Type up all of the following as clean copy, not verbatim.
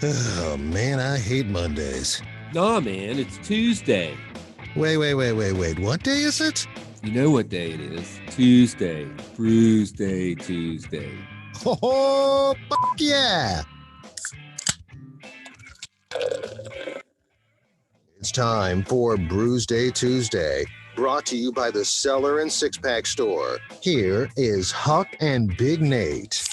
Oh, man, I hate Mondays. Nah, man, it's Tuesday. Wait. What day is it? You know what day it is. Tuesday. Brewsday Tuesday. Oh, yeah! It's time for Brewsday Tuesday, brought to you by the Cellar and Six Pack Store. Here is Huck and Big Nate.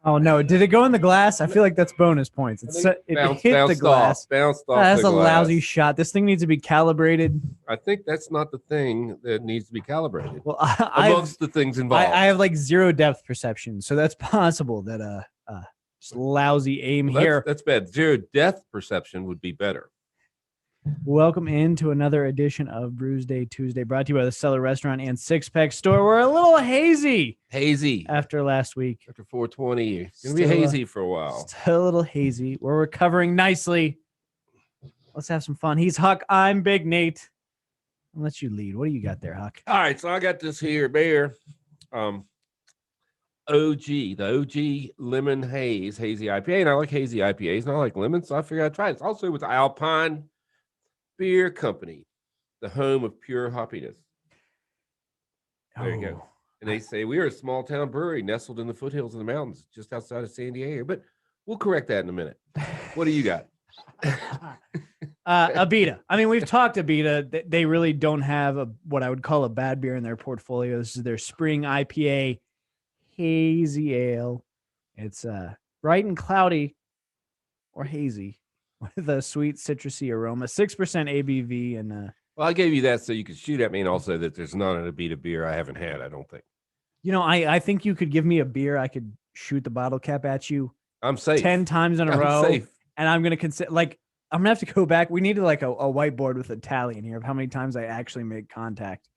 Oh no! Did it go in the glass? I feel like that's bonus points. It hit the glass. Bounced off. That's the a glass. lousy shot. This thing needs to be calibrated. I think that's not the thing that needs to be calibrated. Well, amongst the things involved, I have like zero depth perception, so that's possible that just lousy aim here. That's bad. Zero depth perception would be better. Welcome into another edition of Brewsday Tuesday, brought to you by the Cellar Restaurant and Six Pack Store. We're a little hazy after last week. After 420, it's gonna be hazy for a while. Still a little hazy. We're recovering nicely. Let's have some fun. He's Huck. I'm Big Nate. I'll let you lead. What do you got there, Huck? All right, so I got this here beer. The OG Lemon Haze, hazy IPA, and I like hazy IPAs, and I like lemon, so I figured I'd try it. It's also with Alpine Beer Company, the home of pure hoppiness. There you go. And they say we are a small town brewery nestled in the foothills of the mountains just outside of San Diego, but we'll correct that in a minute. What do you got? Abita. I mean, we've talked Abita. They really don't have what I would call a bad beer in their portfolio. This is their Spring IPA hazy ale. It's bright and cloudy or hazy with a sweet citrusy aroma, 6% ABV. And well, I gave you that so you could shoot at me, and also that there's not an Abita beer I haven't had, I don't think. You know, I think you could give me a beer. I could shoot the bottle cap at you. I'm safe. 10 times in a row. Safe. And I'm going to consider, like, I'm going to have to go back. We needed like a whiteboard with a tally in here of how many times I actually made contact.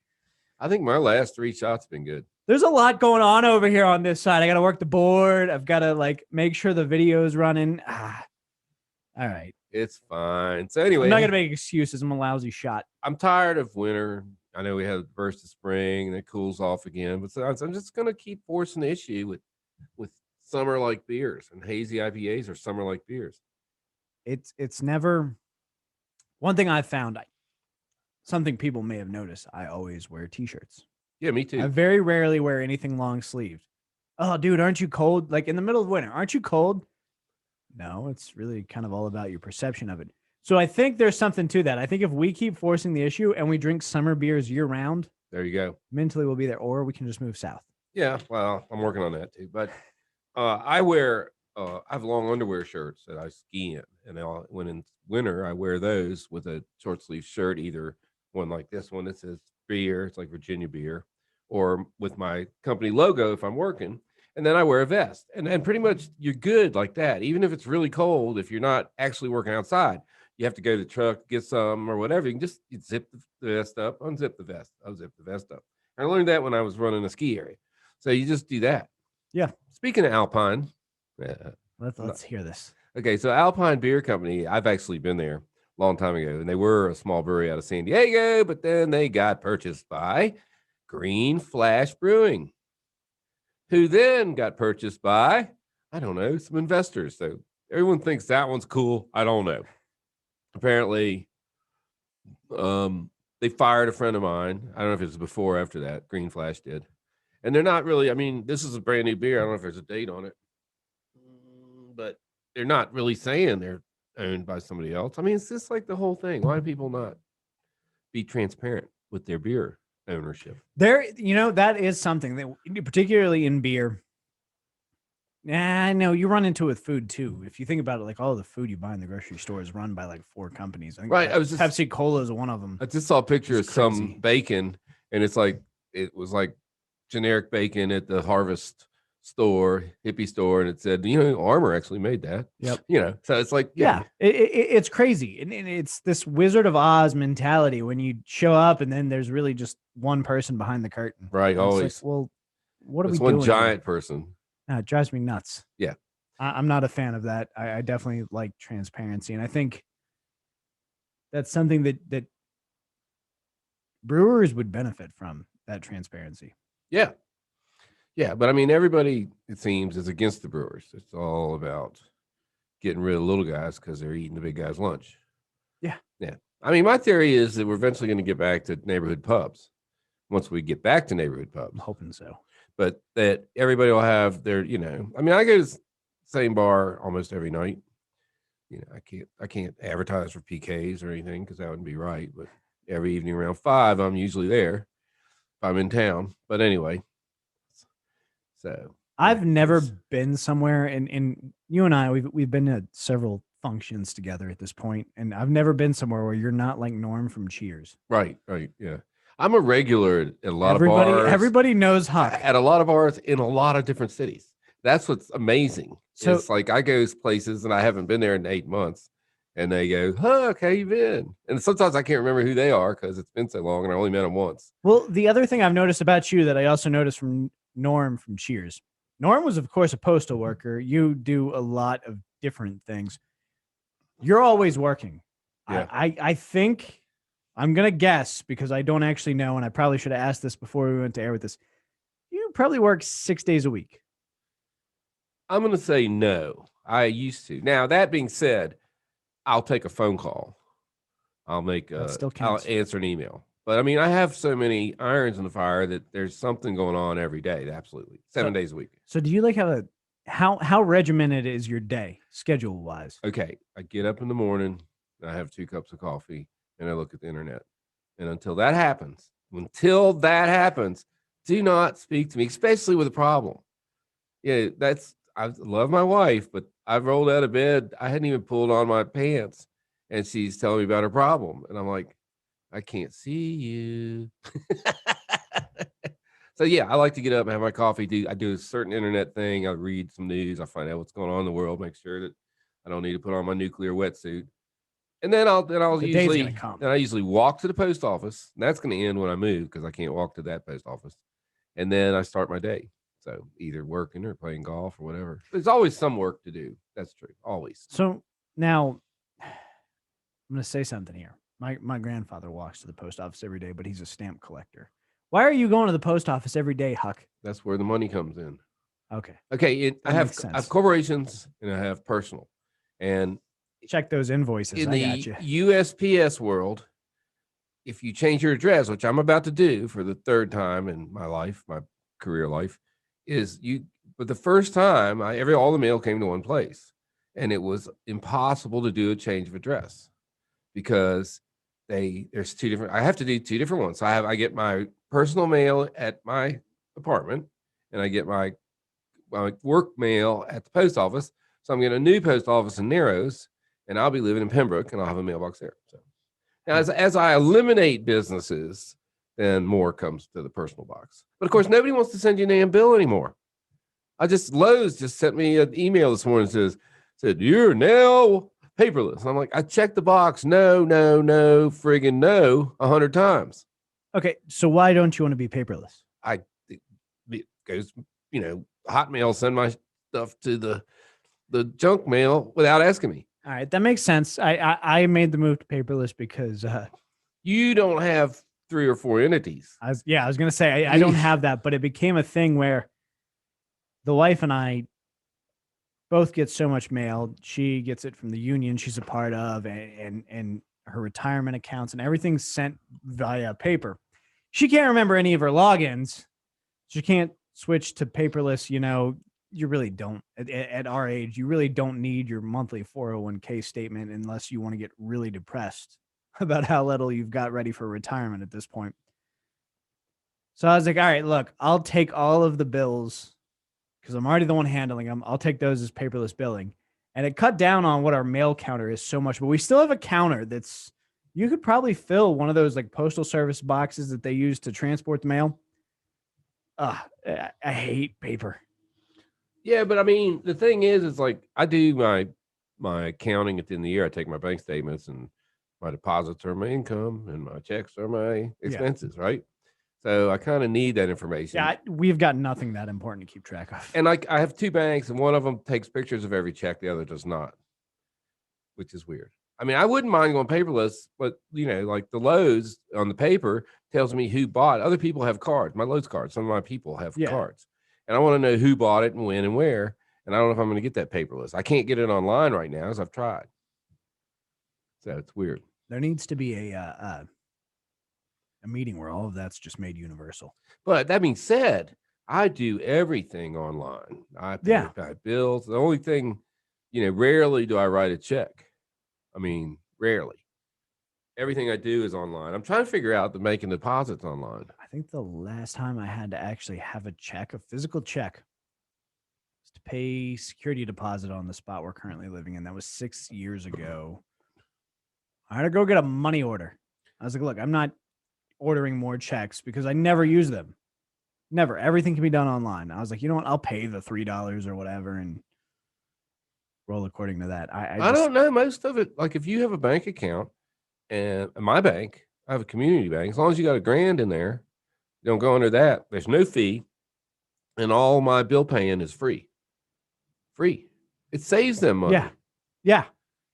I think my last 3 shots have been good. There's a lot going on over here on this side. I got to work the board. I've got to like make sure the video is running. All right. It's fine. So anyway, I'm not going to make excuses. I'm a lousy shot. I'm tired of winter. I know we had a burst of spring and it cools off again, but so I'm just going to keep forcing the issue with summer-like beers, and hazy IPAs are summer-like beers. It's never one thing I've found. Something people may have noticed. I always wear t-shirts. Yeah, me too. I very rarely wear anything long sleeved. Oh, dude, aren't you cold? Like in the middle of winter, aren't you cold? No, it's really kind of all about your perception of it. So I think there's something to that. I think if we keep forcing the issue and we drink summer beers year round, there you go. Mentally we'll be there, or we can just move south. Yeah, well, I'm working on that too. But I have long underwear shirts that I ski in, and when in winter I wear those with a short sleeve shirt, either one like this one that says beer, it's like Virginia beer, or with my company logo if I'm working, and then I wear a vest, and pretty much you're good like that. Even if it's really cold, if you're not actually working outside, you have to go to the truck, get some or whatever. You can just zip the vest up, unzip the vest, unzip the vest up. And I learned that when I was running a ski area. So you just do that. Yeah. Speaking of Alpine, let's hear this. Okay, so Alpine Beer Company, I've actually been there a long time ago, and they were a small brewery out of San Diego, but then they got purchased by Green Flash Brewing, who then got purchased by, I don't know, some investors. So everyone thinks that one's cool. I don't know. Apparently, they fired a friend of mine. I don't know if it was before or after that. Green Flash did. And they're not really, I mean, this is a brand new beer. I don't know if there's a date on it, but they're not really saying they're owned by somebody else. I mean, it's just like the whole thing. Why do people not be transparent with their beer ownership? That is something that, particularly in beer. I know you run into it with food too. If you think about it, like all the food you buy in the grocery store is run by like 4 companies. I think right. Pepsi Cola is one of them. I just saw a picture of some bacon, and it was like generic bacon at the Harvest store, hippie store, and it said, Armour actually made that. Yep. So it's like, it's crazy. And it's this Wizard of Oz mentality when you show up and then there's really just one person behind the curtain. Right. Always. Like, well, what are we doing? One giant person. It drives me nuts. Yeah. I'm not a fan of that. I definitely like transparency. And I think that's something that brewers would benefit from, that transparency. Yeah. Yeah, but I mean, everybody, it seems, is against the brewers. It's all about getting rid of little guys because they're eating the big guys' lunch. Yeah. Yeah. I mean, my theory is that we're eventually going to get back to neighborhood pubs once we get back to neighborhood pubs. I'm hoping so. But that everybody will have their, you know, I mean, I go to the same bar almost every night. You know, I can't advertise for PKs or anything because that wouldn't be right. But every evening around 5, I'm usually there if I'm in town. But anyway, so I've never been somewhere, and you and I, we've been to several functions together at this point, and I've never been somewhere where you're not like Norm from Cheers. Right, yeah. I'm a regular at a lot of bars. Everybody knows Huck. At a lot of bars in a lot of different cities. That's what's amazing. So it's like I go places and I haven't been there in 8 months, and they go, "Huck, how you been?" And sometimes I can't remember who they are because it's been so long and I only met them once. Well, the other thing I've noticed about you that I also noticed from Norm from Cheers. Norm was, of course, a postal worker. You do a lot of different things. You're always working. Yeah. I think I'm going to guess because I don't actually know, and I probably should have asked this before we went to air with this. You probably work 6 days a week. I'm going to say no. I used to. Now, that being said, I'll take a phone call. I'll answer an email. But I mean, I have so many irons in the fire that there's something going on every day. Absolutely. 7 days a week. So do you like have how regimented is your day schedule wise? Okay. I get up in the morning, I have 2 cups of coffee, and I look at the internet. And until that happens, do not speak to me, especially with a problem. Yeah, I love my wife, but I've rolled out of bed. I hadn't even pulled on my pants, and she's telling me about her problem. And I'm like, I can't see you. So yeah, I like to get up and have my coffee. I do a certain internet thing. I read some news. I find out what's going on in the world. Make sure that I don't need to put on my nuclear wetsuit. And then I usually walk to the post office. And that's going to end when I move because I can't walk to that post office. And then I start my day. So either working or playing golf or whatever. There's always some work to do. That's true. Always. So now I'm going to say something here. My grandfather walks to the post office every day, but he's a stamp collector. Why are you going to the post office every day, Huck? That's where the money comes in. Okay. I have corporations and I have personal. And check those invoices. In the USPS world, if you change your address, which I'm about to do for the 3rd time in my life, my career life, but the first time all the mail came to one place, and it was impossible to do a change of address because there's 2 different. I have to do 2 different ones. So I get my personal mail at my apartment, and I get my work mail at the post office. So I'm getting a new post office in Narrows, and I'll be living in Pembroke, and I'll have a mailbox there. So now, as I eliminate businesses, then more comes to the personal box. But of course, nobody wants to send you an AM bill anymore. Lowe's just sent me an email this morning that said you're now paperless. I'm like, I checked the box. No, friggin' no, 100 times. Okay, so why don't you want to be paperless? Because Hotmail send my stuff to the junk mail without asking me. All right, that makes sense. I made the move to paperless because you don't have 3 or 4 entities. I was going to say I don't have that, but it became a thing where the wife and I both get so much mail. She gets it from the union she's a part of, and her retirement accounts, and everything's sent via paper. She can't remember any of her logins. She can't switch to paperless. You really don't at our age. You really don't need your monthly 401k statement unless you want to get really depressed about how little you've got ready for retirement at this point. So I was like, all right, look, I'll take all of the bills because I'm already the one handling them. I'll take those as paperless billing. And it cut down on what our mail counter is so much, but we still have a counter you could probably fill one of those like postal service boxes that they use to transport the mail. I hate paper. Yeah, but I mean, the thing is like I do my accounting at the end of the year. I take my bank statements, and my deposits are my income and my checks are my expenses, right? So I kind of need that information. Yeah, we've got nothing that important to keep track of. And I have 2 banks, and one of them takes pictures of every check, the other does not, which is weird. I mean, I wouldn't mind going paperless, but like the Lowe's on the paper tells me who bought. Other people have cards. My Lowe's cards. Some of my people have cards. and I want to know who bought it and when and where. And I don't know if I'm going to get that paperless. I can't get it online right now, as I've tried. So it's weird. There needs to be a meeting where all of that's just made universal. But that being said, I do everything online. I pay my bills. The only thing, rarely do I write a check. I mean, rarely. Everything I do is online. I'm trying to figure out the making deposits online. I think the last time I had to actually have a check, a physical check, was to pay security deposit on the spot we're currently living in. That was 6 years ago. I had to go get a money order. I was like, look, I'm not ordering more checks because I never use them. Never. Everything can be done online. I was like, you know what? I'll pay the $3 or whatever and roll according to that. I don't know. Most of it, like if you have a bank account, and my bank, I have a community bank, as long as you got $1,000 in there, you don't go under that. There's no fee. And all my bill paying is free. Free. It saves them money. Yeah.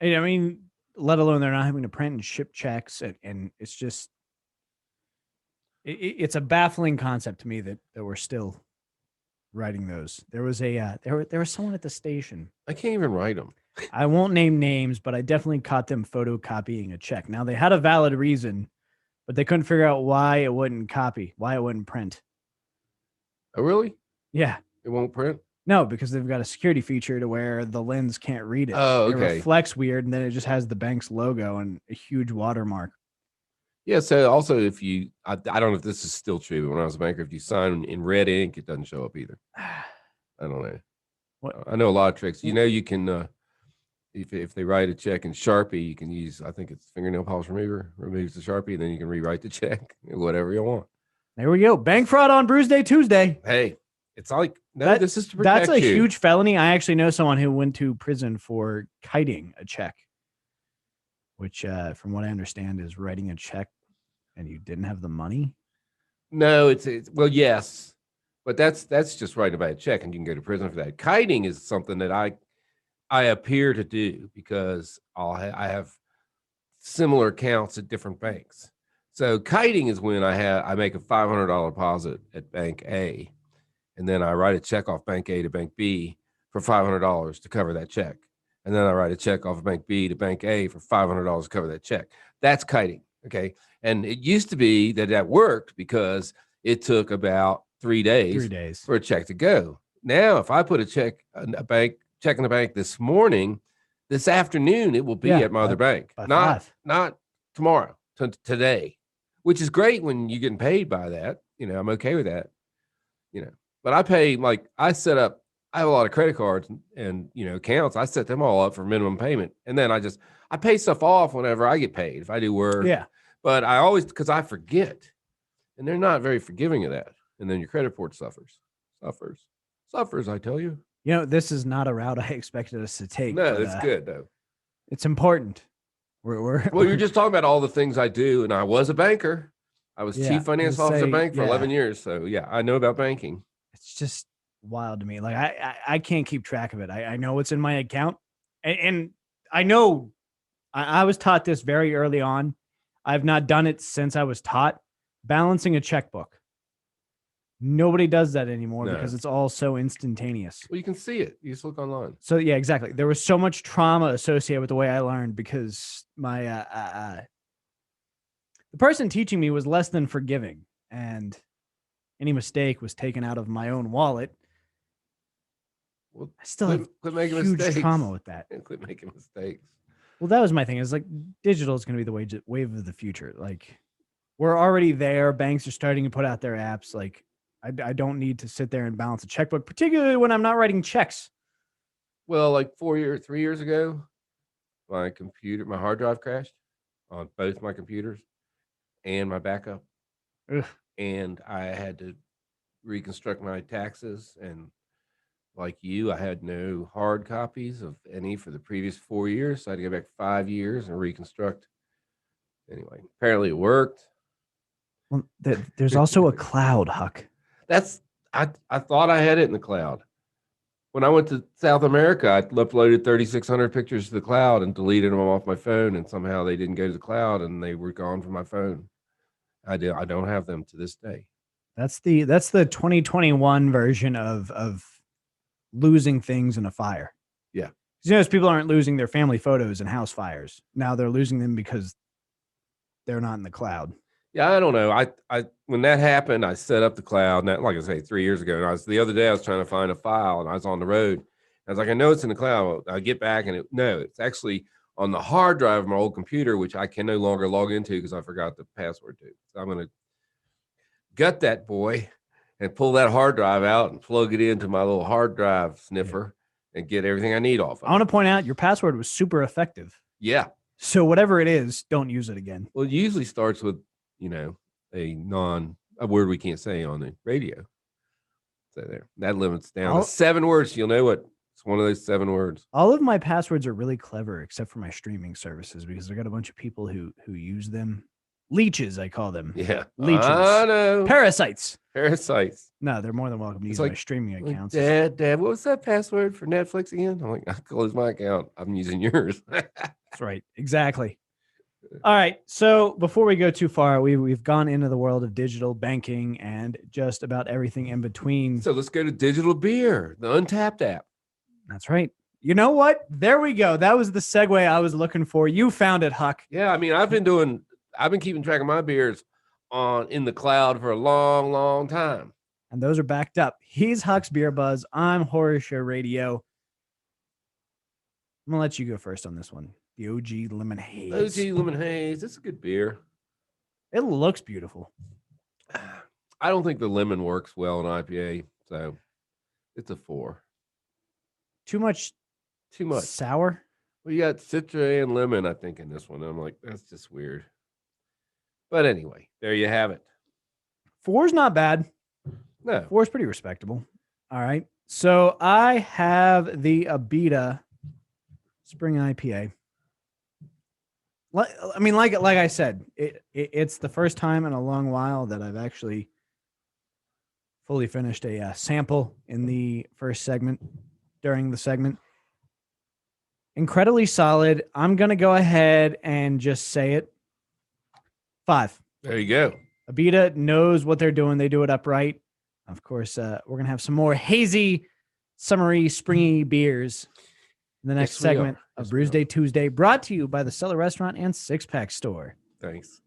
And I mean, let alone they're not having to print and ship checks. And it's just, it's a baffling concept to me that we're still writing those. There was there was someone at the station. I can't even write them. I won't name names, but I definitely caught them photocopying a check. Now they had a valid reason, but they couldn't figure out why it wouldn't print. Oh, really? Yeah. It won't print? No, because they've got a security feature to where the lens can't read it. Oh, okay. It reflects weird, and then it just has the bank's logo and a huge watermark. Yeah, so also if you, I don't know if this is still true, but when I was a banker, if you sign in red ink, it doesn't show up either. I don't know. What? I know a lot of tricks. You can, if they write a check in Sharpie, you can use, I think it's fingernail polish remover, removes the Sharpie, and then you can rewrite the check, whatever you want. There we go. Bank fraud on Brewsday Tuesday. Hey, it's like, no, this is to protect That's a you. huge felony. I actually know someone who went to prison for kiting a check, which, from what I understand, is writing a check and you didn't have the money. No, it's well, yes, but that's just writing about a check, and you can go to prison for that. Kiting is something that I appear to do because I have similar accounts at different banks. So kiting is when I make a $500 deposit at Bank A, and then I write a check off Bank A to Bank B for $500 to cover that check, and then I write a check off of Bank B to Bank A for $500 to cover that check. That's kiting. Okay. And it used to be that worked because it took about 3 days for a check to go. Now, if I put a check in the bank this morning, this afternoon, it will be at my other bank. Not tomorrow, today, which is great when you're getting paid by that. I'm okay with that, but I pay, I have a lot of credit cards and accounts. I set them all up for minimum payment. And then I pay stuff off whenever I get paid, if I do work. Yeah. But I always, because I forget, and they're not very forgiving of that. And then your credit report suffers, I tell you. This is not a route I expected us to take. No, it's good though. It's important. Well, you're just talking about all the things I do, and I was a banker. I was chief finance officer of a bank for 11 years. So yeah, I know about banking. It's just wild to me. Like I can't keep track of it. I know what's in my account, and I know I was taught this very early on. I've not done it since I was taught. Balancing a checkbook. Nobody does that anymore because it's all so instantaneous. Well, you can see it. You just look online. So yeah, exactly. There was so much trauma associated with the way I learned because my the person teaching me was less than forgiving, and any mistake was taken out of my own wallet. Well, I still have huge trauma with that. Quit making mistakes. Well, that was my thing. It's like digital is going to be the wave of the future. Like we're already there. Banks are starting to put out their apps. Like I don't need to sit there and balance a checkbook, particularly when I'm not writing checks. Well, like 3 years ago, my hard drive crashed on both my computers and my backup. Ugh. And I had to reconstruct my taxes. And like you, I had no hard copies of any for the previous 4 years. So I had to go back 5 years and reconstruct. Anyway, apparently it worked. Well, there's also a cloud, Huck. I thought I had it in the cloud. When I went to South America, I uploaded 3,600 pictures to the cloud and deleted them off my phone, and somehow they didn't go to the cloud and they were gone from my phone. I don't have them to this day. That's the 2021 version of losing things in a fire. Yeah. 'Cause, you know, people aren't losing their family photos in house fires. Now they're losing them because they're not in the cloud. Yeah, I don't know. I when that happened, I set up the cloud. And that, like I say, 3 years ago. And the other day I was trying to find a file, and I was on the road. I was like, I know it's in the cloud. I get back, and it's actually on the hard drive of my old computer, which I can no longer log into because I forgot the password to. So I'm going to gut that boy and pull that hard drive out and plug it into my little hard drive sniffer and get everything I need off of I want it. to point out your password was super effective. Yeah. So whatever it is, don't use it again. Well, it usually starts with, a word we can't say on the radio. So there, that limits down to 7 words. You'll know what. It's one of those 7 words. All of my passwords are really clever, except for my streaming services, because I got a bunch of people who use them. Leeches, I call them. Yeah. Leeches. I know. Parasites. No, they're more than welcome to use like- my streaming Like, accounts. Dad, what was that password for Netflix again? I'm like, I closed my account. I'm using yours. That's right. Exactly. All right. So before we go too far, we've gone into the world of digital banking and just about everything in between. So let's go to digital beer, the Untapped app. That's right. You know what? There we go. That was the segue I was looking for. You found it, Huck. Yeah, I mean, I've been keeping track of my beers in the cloud for a long, long time. And those are backed up. He's Huck's Beer Buzz. I'm Horror Show Radio. I'm going to let you go first on this one. The OG Lemon Haze. OG Lemon Haze. It's a good beer. It looks beautiful. I don't think the lemon works well in IPA, so it's a 4. Too much sour. Well, you got Citra and lemon, I think, in this one. And I'm like, that's just weird. But anyway, there you have it. 4's not bad. No. 4's pretty respectable. All right. So I have the Abita Spring IPA. I mean, like I said, it's the first time in a long while that I've actually fully finished a sample in the first segment, during the segment. Incredibly solid. I'm going to go ahead and just say it. 5. There you go. Abita knows what they're doing. They do it upright. Of course, we're going to have some more hazy, summery, springy beers in the next segment of Brewsday Tuesday, brought to you by the Cellar Restaurant and Six Pack Store. Thanks.